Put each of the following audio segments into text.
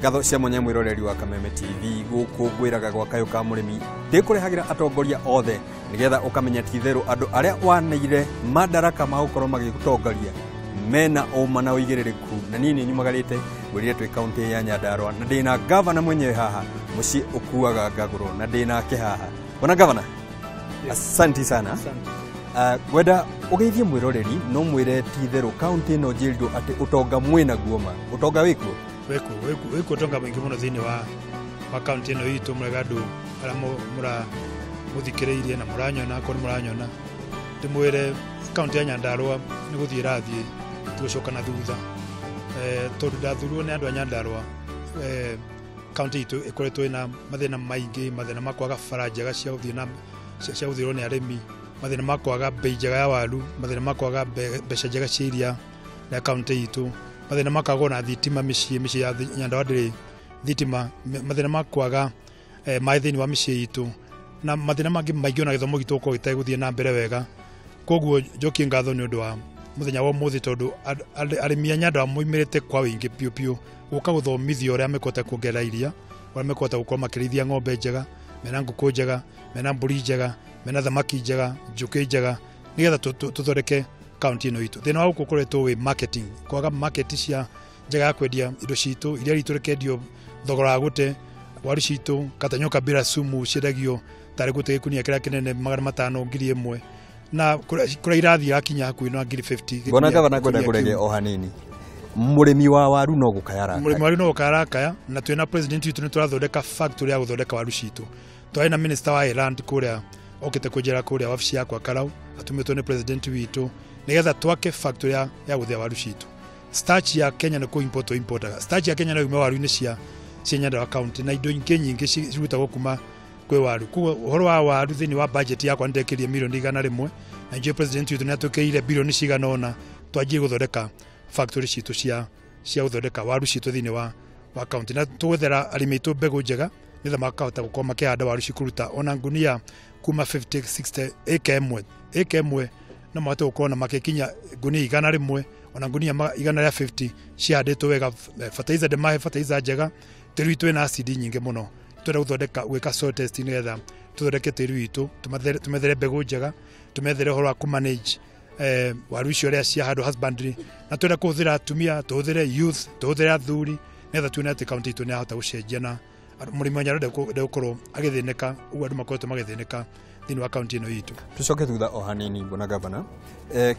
Gatho cia mwanya mwiroreri wa Kameme TV guku gwiraga gwa kayo ka murimi ndikurehagira atongoria othe nigetha ukamenya titheru andu aria waneire madaraka magukorwo magigutongoria mena oma na uigiririku na nini nyumagarite gwirire twi county ya Nyandarua na ndina governor mwenyewe haha muci ukuaga ngaguro na ndina kihaha bona governor asante sana weda ugeithie mwiroreri no mwire titheru county no jildo ati utonga mwina guoma utonga wiku weko tonga mwingi muno thini wa county ino itu muragadu ara mura muthikireirie na muranyona ko muranyona ndimwire county ya Nyandarua ni guthira thie tucoka na thutha tondu ndathurwo ni andu a Nyandarua county itu ikoretwo ina mathina maingi mathina makwaga faranja cia guthie na cia guthirwo ni arimi mathina makwaga bei njega ya waru mathina makwaga mbeca njega cia iria na county itu mathina makago na thitima mici ya Nyandarua ndiri thitima mathina makwaga maithini wa mici itu na mathina mangi maigio na githomo gitu ko giteguthie na mbere wega koguo njoki ngatho ni undu wa muthenya wa muthi tondu arimi a Nyandarua moimirite kwa wingi piu guka guthomithio ria mekota kuongerera iria ria mekota gukorwo makirithia ng'ombe njega mena nguku njega mena mburi njega mena thamaki njega njuki njega nigetha tuthoreke county ino itu thina wa gukoretwo wi marketing kwaga market cia njega ya kwendia indo citu iria riturekendio thogora gute waru citu katanyoka bila sumu ciragio tari gute gikunia kira kinene 500 ngiri 1 na kura irathi akinya hakuhi na ngiri 50 bona gavana kwenda kurege o hanini murimi wa waru no gukayara murimi waru no gukayara na twina president witu ni turathondeka factory ya guthondeka waru citu twina minister wa Ireland kuria okite kujera kuria wabici yakwa Karau atumitwo ni president witu nigetha twake factory ya guthia waru citu starch ya Kenya ni ku importaga starch ya Kenya ni uma waru ni cia Nyandarua county na indo nyingi cirutagwo kuma kwe waru kuo uhoro wa waru thini wa budget yakwa ndekirie milioni 100 na nje president witu ni atukeire bilioni ciganona twajie guthondeka factory citu cia guthondeka waru citu thini wa county na tuwethera arimi tu mbegu njega nitha makahota gukoma makihanda waru cikuruta ona ngunia kuma 50 60 eka imwe na mwato ukona makikinya ngunia 100 ona ngunia 150 cihanditwo wega fertilizer de mahe fertilizer njega tiri witu ina acid nyingi muno twenda guthondeka gwika soil test nigetha tuthondeke tiri witu tumethere mbegu njega tumethere horo wa manage waru icio ria cia handle husbandry na twenda kuhuthira atumia tuhuthire youth tuhuthire athuri nigetha tuone ati county itu ni ahota gucenjia na murimi wa Nyandarua ndegukorwo agithineka ugu andu makoretwo magithineka thini wa county ino itu tucoke thutha o hanini bona gavana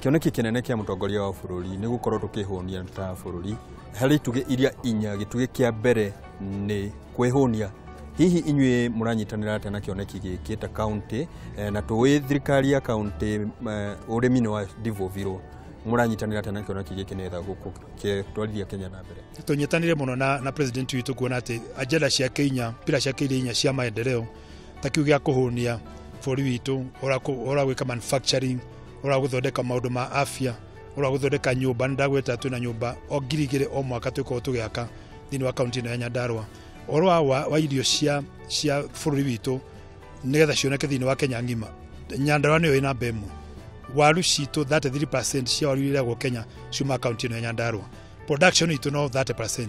kioneki kinene kia mutongoria wa bururi ni gukorwo tukihunia ta bururi hari tuge iria inya gituge kia mbere ni kwehunia hihi inywe muranyitanira atena kioneki giki ta county na tuwe thirikari ya county urimi wa Divoviro muranyitanira atena kioneki giki netha guku twalithia Kenya na mbere tunyitanire muno na president witu kuona ati ajenda cia Kenya pila cia Kenya cia maendeleo takiugia kuhunia bũrũri witu ora gwika manufacturing ora guthondeka maundu ma afya ora guthondeka nyumba ndagweta twina nyumba o ngirigire o mwaka twiko tugiaka thini wa county ya Nyandarua ora wa irio cia bũrũri witu nigetha cioneke thini wa Kenya ngima Nyandarua niyo ina mbemu waru citu 33% cia waru iria go Kenya ciuma county ya Nyandarua production itu no 30%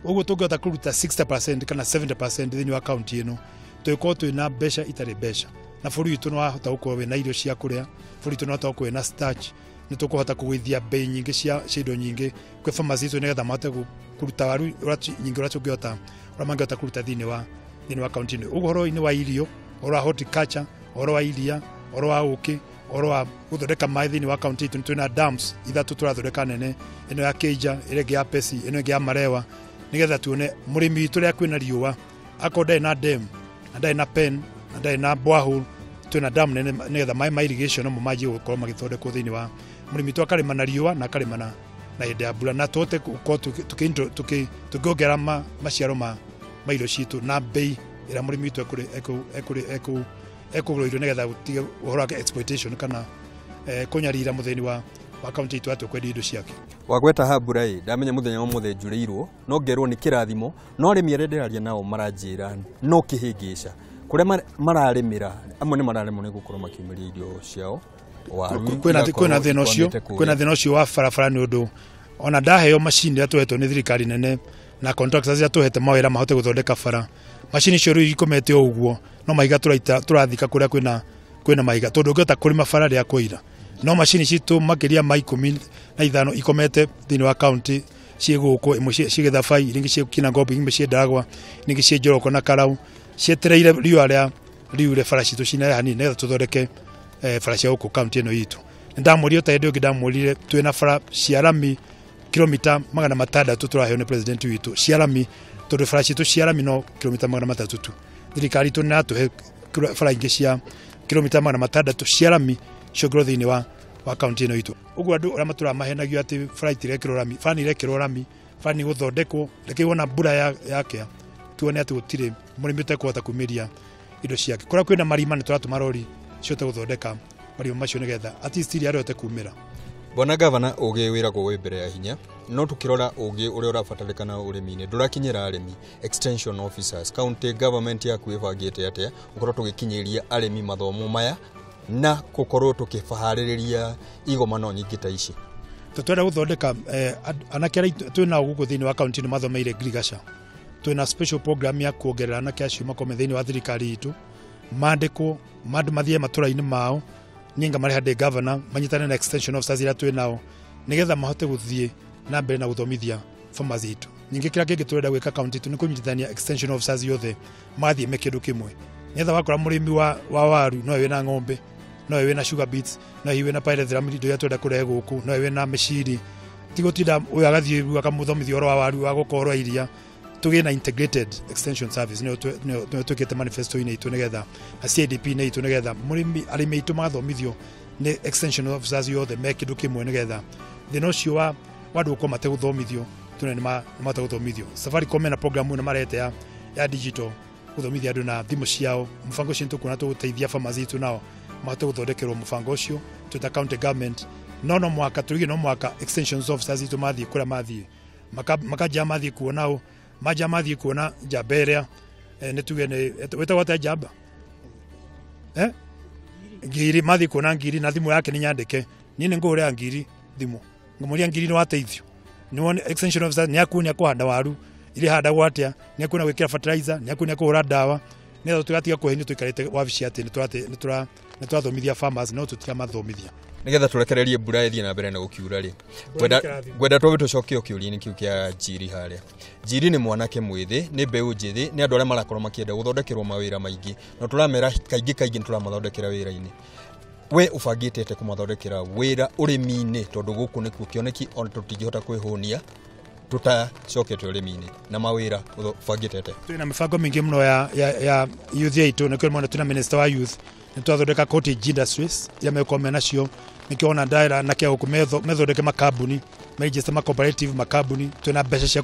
ugu tugota kuruta 60% kana 70% thini wa county ino twiko twina besha itari besha na bũrũri witu no ahota gukorwo wina irio cia kuria bũrũri witu no ahota gukorwo wina starch ni tukuhota kugwithia bei nyingi cia indo nyingi kwe pharmacy tu nigetha mate kuruta waru nyingi ura tungihota ura mangihota kuruta thini wa county ino uhoro ini wa irio ora horticulture ora wa iria ora wa uki ora wa guthondeka mai thini wa county itu twina dams ithatu turathondeka nene ino ya Keija irege ya Pesi ino ya Marewa nigetha tuone murimi witu ria kwina riua akoda na dam na na pen na na borehole twina dam nene nigetha mai irrigation mo maji gukorwo magithondekwo thini wa murimi tu akarima na riua na akarima na hinde ya mbura na tote tukiongerera maciaro ma irio citu na bei ira murimi witu ekugura irio nigetha gutige uhoro wa exploitation kana kunyarira mutheni wa county itu atu kwendi indo ciake wagweta haburai ndamenya muthenya wa muthe njureirwo no ngerwo ni kirathimo no rimi arenderaria nao maranjira no kihingisha kuria mararimira amwe ni mararemwo ni gukorwo makiumiria irio ciao kwina thina ucio wa farafara ni undu ona ndaheo machine atuhetwo ni thirikari nene na contractors ya tuhete mawira mahote guthondeka bara machine cio riu ikomete uguo no maiga turathika kuria kwina maiga tondu ngota kuri mabara ria kuira no machine citu makiria mai 15 ikomete thini wa county ciiguko imwe cigetha bai ringi ciekina ngombe imwe ciendagwa ningi cienjoroko na karau cietereire riu le bara citu cina hani netha tuthondeke bara cia guku county ino yitu ndamurio ta ndio ngidamurire twina bara cia rami kilomita 600 turaheo ni president witu cia rami tondu bara citu cia rami no kilomita 300 tu thirikari tunina tuhe bara ingi cia kilomita 600 cia rami cio growth ini wa county ino yitu uguo andu aria matura mahenagio ati flight rekiro rami fani rekiro rami fani guthondekwo rekirwo na mbura yake tuone ati gutire murimi utekwota kumiria indo ciake kora kwina marima ni turatuma rori ciote guthondeka marima macio nigetha at least iri ariote kumira. Bwana Gavana ugi wiragwo wi mbere ya hinya no tukirora ugi uria urabatarikana urimi-ini ndurakinyira arimi extension officers county government yaku ibangite atia ukorwo tugikinyiria arimi mathomo maya na gukorwo tukibahaririria igomano nyingi ta ici tutwenda guthondeka anake twina guku thini wa county ni mathomeire agriculture twina special program ya kuongerera anake acio makome thini wa thirikari itu mandiko mandu mathie matura-ini mao ninga mari hande governor manyitane na extension officers ira twinao nigetha mahote guthie na mbere na guthomithia farmers itu ningi kira kingi turenda gwika county tu ni kunyitithania extension officers yothe mathie mekindu kimwe nigetha wakora murimi wa waru no wina ng'ombe no wina sugar beets no wina pyrethrum indo ya twenda kurehe guku no wina meshiri tigotinda uyu agathie akamuthomithia oro wa waru wa gukorwo iria tugina integrated extension service no tukete manifesto ine itu nigetha CDP ne itu nigetha murimi arimi itu mathomithio ni extension officers yothe mekindu kimwe nigetha thino cio wa wandu ko mate guthomithio tunene mate guthomithio Safaricom na program ino marete ya digital guthomithia andu na thimu ciao mfango cintu kuna tuguteithia farmers itu nao mate guthondekerwo mfango ucio tuta county government no mwaka turigi no mwaka extension officers itu mathie kura mathie makaja mathie kuonao maja mathie kuona jaberia ne tugene wetagwo ta jaba ngiri mathie kuona ngiri na thimu yake ni nyandike nini ngore ngiri thimu ngumuria ngiri no ateithio ni one extension officer ni akunya kuhanda waru ile handa gwatia ni akuna gwikira fertilizer ni akunya kuhura dawa ni tugatiga kuheni tuikarite wabici ati ni turathomithia farmers no tutira mathomithia nigetha turekererie mbura ithie na mbere na gukiura ri gwenda twabe tucokie kiuri-ini kiu kia Njiri haria Njiri ni mwanake mwithi ni mbeu njithi ni andu aria marakorwo makienda guthondekerwo mawira maingi no turamera kaingi nturamathondekera wira-ini we ubangite ate kumathondekera wira urimi-ini tondu guku ni kioneki on tutingihota kwihunia tutacokete urimi-ini na mawira ubangite ate twina mifango mingi muno ya youth yitu ni kwirwo tuna minister wa youth ni twathondeka cottage industries ya mekome nacio nikiona ndaira na kia gukumetho methondeke makambuni register ma cooperative makambuni twina mbeca cia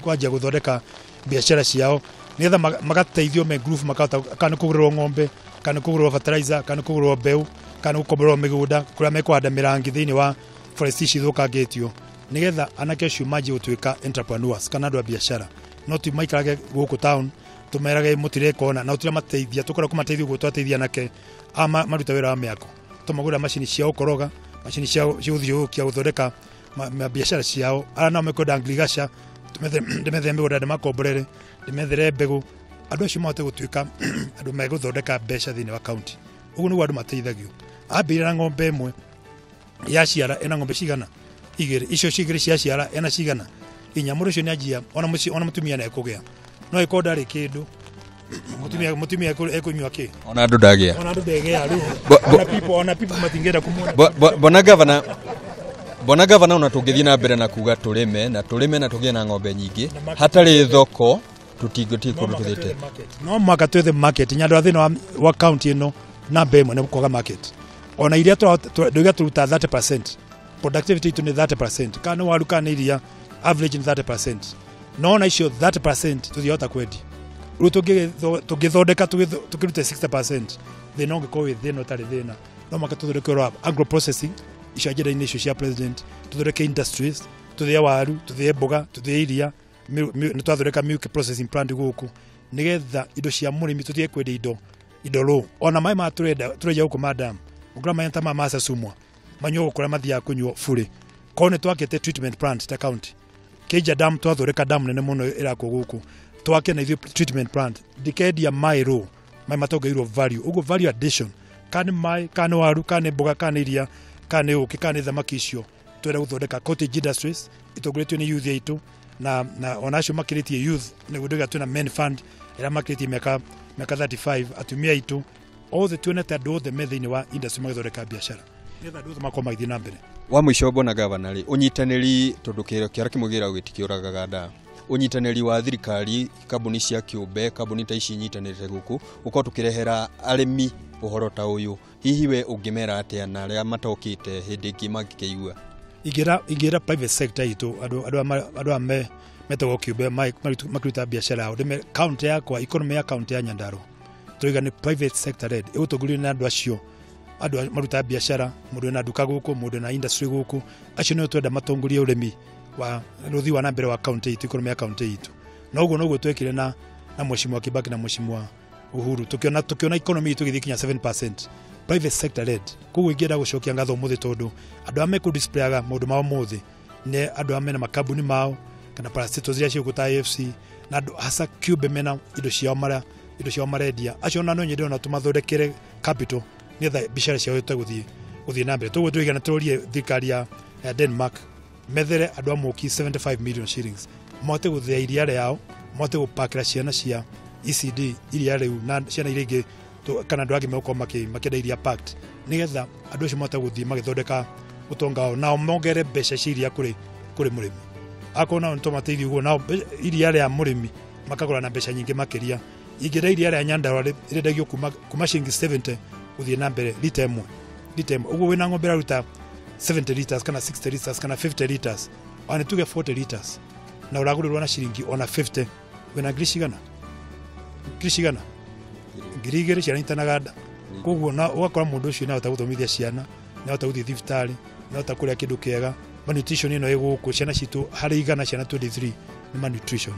kwajia guthondeka biashara ciao nigetha magateithio me group makata kana kugurwo ng'ombe kana kugurwo fertilizer kana kugurwo mbeu kana gukomberwo migunda kuria mekwanda mirangi thini wa forest cithukangitio nigetha anake cio maji gutwika entrepreneurs kana andu a biashara no tu maikarage guku town tumerage mutire kona na utira mateithia tukora kumateithia gutwateithia nake ama maruta wira wa miako tumagura machine cia ukoroga machine cia guthiokia guthondeka biashara ciao ara no mekoda agriculture tumethe mbegu ndade makomborere tumethere mbegu andu acio mahote gutwika andu meguthondeka mbeca thini wa county ugu ni andu mateithagio ambira ng'ombe imwe ya ciara ena ng'ombe cigana igiri icio cigiri cia ciara ena cigana inyamuru cio ni ajia ona mutumia na ekugea no ikoda ri kindu mutumia ekunywa ki ona andu ndagia ona people matingenda kumona Bwana Gavana ona tungithie na mbere na kuga turime na tugie na ng'ombe nyingi hatari thoko tutingotie kundu tuthite no mwaka twethe market nyandu athina wa county ino na mbemwe ne kuga market ona iria tuga turuta 30% productivity itu ni 30% kana waru kana iria average ni 30% no na icio 30% tuthiota kwendi ru tugithondeka tukirute 60% thina ungiko with thina tari thina no mwaka tuthondeka agro processing icio ajenda-ini icio cia president tuthondeke industries tuthie waru tuthie mboga tuthie iria ni twathondeka milk processing plant guku nigetha indo cia murimi tuthie kwendia indo lo ona mai ma tureja guku madam ukura mai ntama masa sumwa manyo gukura mathia kunywo fure kone twakete treatment plant ta county Keja dam twathoreka dam nene muno irako guku twake na treatment plant dikedia mai ro mai matoga iro value ugo value addition kane mai kane waru kane boga kane iria kane uki kane thamaki icio twera guthondeka cottage industries itogoretio ni youth yaitu na onacio makiritie youth ne gudiga tuna men fund era makiritie meka 35 atumia itu all the tuneta do the methine wa industry magithondeka biashara netha do makoma ithina mbere wa mwisho bona gavana ri unyitaniri tondu kiro kiara kimugira gutikiuraga nda unyitaniri wa thirikari kambuni cia kiumbe kambuni ta ici nyitanirite guku uko tukirehera arimi uhoro ta uyu hihi we ungimera atia na aria matokite hindi ingi magikeigua igira private sector itu adu ame metogo kiumbe makuruta biashara ao de county yakwa economy ya county ya Nyandarua toiga ni private sector led utoguri na andu acio andu maruta biashara mundu na duka guku mundu na industry guku acio no twenda matongoria uremi wa ruthi wa nambere wa county itu economy ya county itu na uguo twekire na mheshimiwa Kibaki na mheshimiwa Uhuru tukiona economy itu githikinya 7% private sector led kugu ingienda gucokia ngatho muthi tondu andu ame ku displayaga mundu mao muthi ne andu ame na makambuni mao kana parasitos ria cio kuta AFC na andu hasa cube mena indo cio marendia acio na no nyende na tumathondekere capital netha biashara cio itaguthie na mbere tuguo twigana turie thirikari ya Denmark methere andu amoki 75 million shillings mote guthia iria yao mote gupakira ciana cia ECD iria riu na ciana iringi kana andu angi meko makenda iria packed nigetha andu acio mote guthie magithondeka utonga wao nao mongere mbeca ciria kuri murimi akona onto mateithio uguo nao iria ria murimi makagura na mbeca nyingi makiria igira iria ria Nyandarua irendagio kuma shilingi 70 uthie na mbere lita imwe uguo wina ng'ombe ruta 70 liters kana 60 liters kana 50 liters ana tuge 40 liters na uragurirwa na shilingi ona 50 wina grishigana girigere ciana itanaganda koguo na ugakora mundu ucio na utaguthomithia ciana na utaguthia thibitari na utakuria kindu kiega malnutrition ino iguku ciana citu hari igana ciana 23 ni malnutrition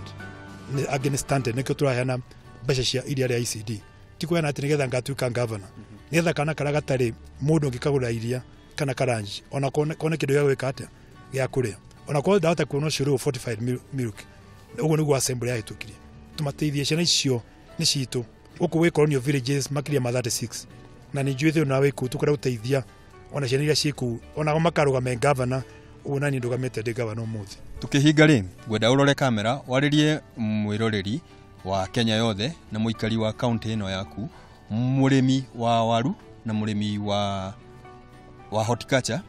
ni against standard nikyo turahana mbeca cia iria ria ECD tikuona ati nigetha ngatuika governor nigetha kana kara gatari mundu ngikagura iria kana karanji ona kone kindu ya gwika atia ya kuria ona kwa data kuona curu 45 milk uguo niguo assembly ya itukirie tumateithie ciana icio ni citu uku we colonial villages makiria ma 36 na ni juithe na we kutu kura uteithia ona ciana iria ciku ona makaruga me governor una ni ndugamete de governor muthi tukihinga ri gwenda urore kamera waririe mwiroreri wa Kenya yothe na muikari wa county ino yaku murimi wa waru na murimi wa horticulture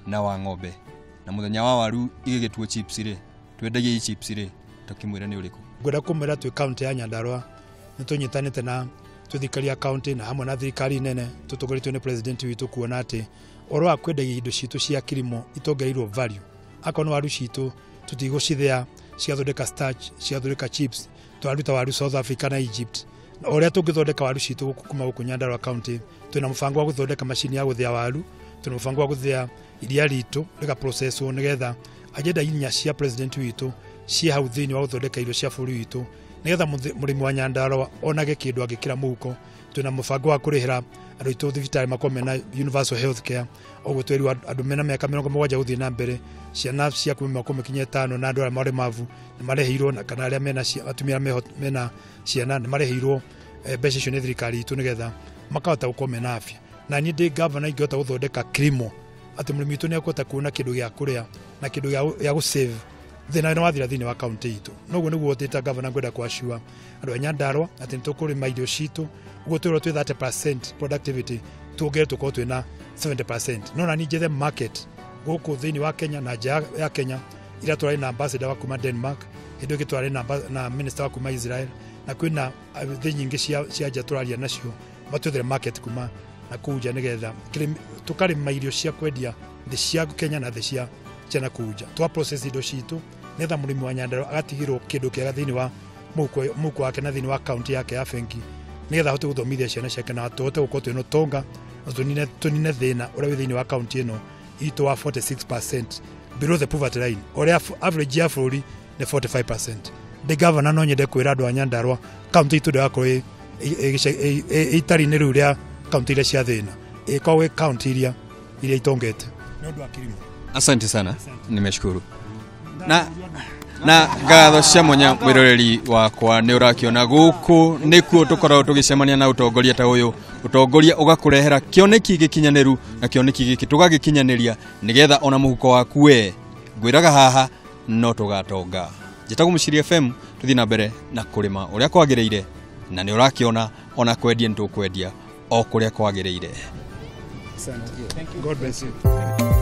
na wa ng'ombe na muthenya wa waru igigituo chips ri twendagie chips ri tukimwira ni uriku gwenda kumira twi county ya Nyandarua nitunyitanite na tuthikaria county na hamwe na thirikari nene tutogoritwe ni president witu kuona ati oro akwendagia indo citu cia kilimo itongereirwo value akono waru citu tutigocithia ciathondeka starch ciathondeka chips twaruta waru South Africa na Egypt oria tungithondeka waru citu kuma guku Nyandarua county twina mubango wa guthondeka machine ya guthia waru twina mubango wa guthia iria ritu rega process nigetha agenda inya cia president witu cia hau thini wa guthondeka irio cia bũrũri witu nigetha murimi wa Nyandarua onage kindu angikira muko twina mubango wa kurihira andu itu thibitari makome na universal health care oguo tweri andu mena miaka 70 guthie na mbere ciana cia kuma makome kinye 5 na andu aria mari mavu ni marehirwo na kana aria mena atumia mena ciana ni marehirwo mbeca icio ni thirikari itu nigetha makahota gukome na afya na ni ndi governor ingihota guthondeka kilimo ati murimi itu ni akota kuona kindu gia kuria na kindu gia gusave thina no wathira thini wa county itu noguo niguo tita governor gwenda kwashua andu a Nyandarua ati tukuri maidio citu uguo twiro twi 30% productivity tugere tuko twina 70% no na nije the market guku thini wa Kenya na ya Kenya ira twari na ambassador wa kuma Denmark hindu gitwari na minister wa kuma Israel na kwina thi nyingi cia jaturaria nacio matuthere market kuma na kuja nigetha tukari maidio cia kwendia the cia Kenya na the cia chana kuja twa process indo citu netha murimi wa Nyandarua agatigirwo kindu kiega thini wa muko wake na thini wa county yake ya Fengi nigetha hote guthomithia ciana ciake na tote gukorwo twino tonga tunine thina uria wi thini wa county ino itu wa 46% below the poverty line oria average ya bũrũri ni 45%. The governor no nyende kwira andu a Nyandarua county itu ndakore itari ni ruria county ile cia thina ikawe county iria itongete ni undu wa kilimo. Asante sana, nimeshukuru. na ngatho cia mwanya mwiroreri wakwa ni urakiona guku nikuo tukorwo tugicemania na utongoria ta uyu utongoria ugakurehera kioneki gikinyaniru na kioneki giki tugagikinyaniria nigetha ona muhuko waku we ngwiraga haha no tugatonga Njitagwo Muciri FM tuthi na mbere na kurima uria kwagiriire na ni urakiona ona kwendia ntukwendia o kuria kwagiriire. God bless you.